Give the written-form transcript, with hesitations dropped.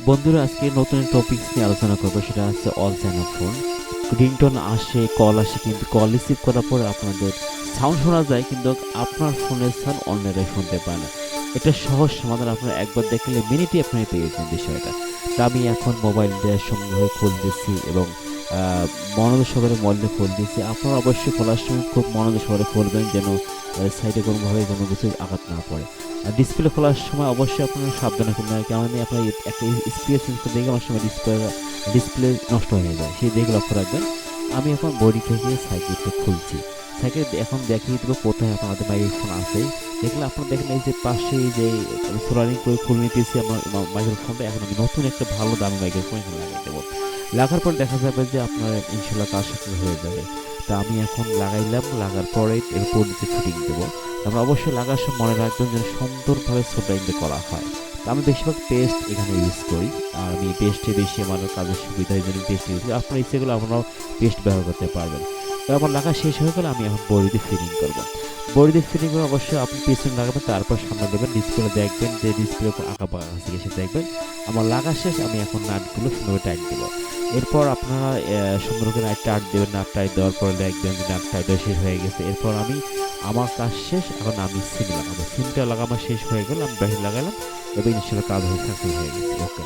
বন্ধুরা আজকে নতুন টপিকস নিয়ে আলোচনা করবো, সেটা হচ্ছে অল চায়না ফোন। রিংটোন আসে, কল আসে, কিন্তু কল রিসিভ করার পরে আপনাদের সাউন্ড শোনা যায়, কিন্তু আপনার ফোনের সাউন্ড অন্যরাই শুনতে পায় না। এটা সহজ সমাধান আপনারা একবার দেখলে মিনিটে আপনারা পেয়েছেন বিষয়টা। তা আমি এখন মোবাইল দিয়ে সঙ্গে খুলতেছি এবং মনোযোগ সহকারে মোবাইলটা খুলতেছি। আপনারা অবশ্যই খোলার সময় খুব মনোযোগ সহকারে খুলবেন, যেন সাইডে কোনোভাবে কোনো কিছু আঘাত না পড়ে। আর ডিসপ্লে খোলার সময় অবশ্যই আপনারা সাবধানে খুলবেন, কারণ আপনার একটা স্পিড চেঞ্জ করতে গিয়ে অনেক সময় ডিসপ্লে নষ্ট হয়ে যায়, সেই দিকে লক্ষ্য রাখবেন। আমি এখন বডি থেকে সাইকেলটা খুলছি। সাইকেল এখন দেখিয়ে দেবো কোথায় আপনাদের মাইক্রোফোন আছে। দেখলে আপনারা দেখেন এই যে পাশে এই যে সোলারিং করে খুলে নিতেছি আমার মাইক্রোফোনটা। এখন আমি নতুন একটা ভালো দামি মাইক্রোফোন এখানে লাগাই দেবো। লাগার পর দেখা যাবে যে আপনার ইনশাল্লাহ কাজ সাথে হয়ে যাবে। তা আমি এখন লাগাইলাম, লাগার পরে এরপর নিচে ফিটিং দেবো। আমরা অবশ্যই লাগার সময় মনে রাখবেন যেন সুন্দরভাবে সোল্ডারিংটা করা হয়। তো আমি বেশিরভাগ পেস্ট এখানে ইউজ করি, আর আমি পেস্টে বেশি আমার কাজের সুবিধা এই জন্য পেস্ট ইউজ করি। আপনার ইচ্ছেগুলো আপনারাও পেস্ট ব্যবহার করতে পারবেন। তো আমার লাগা শেষ হয়ে গেলে আমি এখন বডিতে ফিটিং করবো। বডিতে ফিটিং করে অবশ্যই আপনি পিছনে লাগাবেন, তারপর সামনে দেবেন। ডিসপ্লে দেখবেন যে ডিসপ্লে আঁকা পাকা আছে সে দেখবেন। আমার লাগা শেষ, আমি এখন নাটগুলো সুন্দর টাইট দেবো। এরপর আপনারা সুন্দর করে নাট টাইট দেবেন। নাট টাইট দেওয়ার পরে দেখবেন যে নাট টাইট শেষ হয়ে গেছে। এরপর আমি আমার কাজ শেষ, এখন আমি সিম লাগাবো। সিমটা লাগানো শেষ হয়ে গেল, আমি ব্যাটারি লাগালাম এবং ইনশাল্লাহ কাজ হয়ে সাকসেস হয়ে গেছে। ওকে।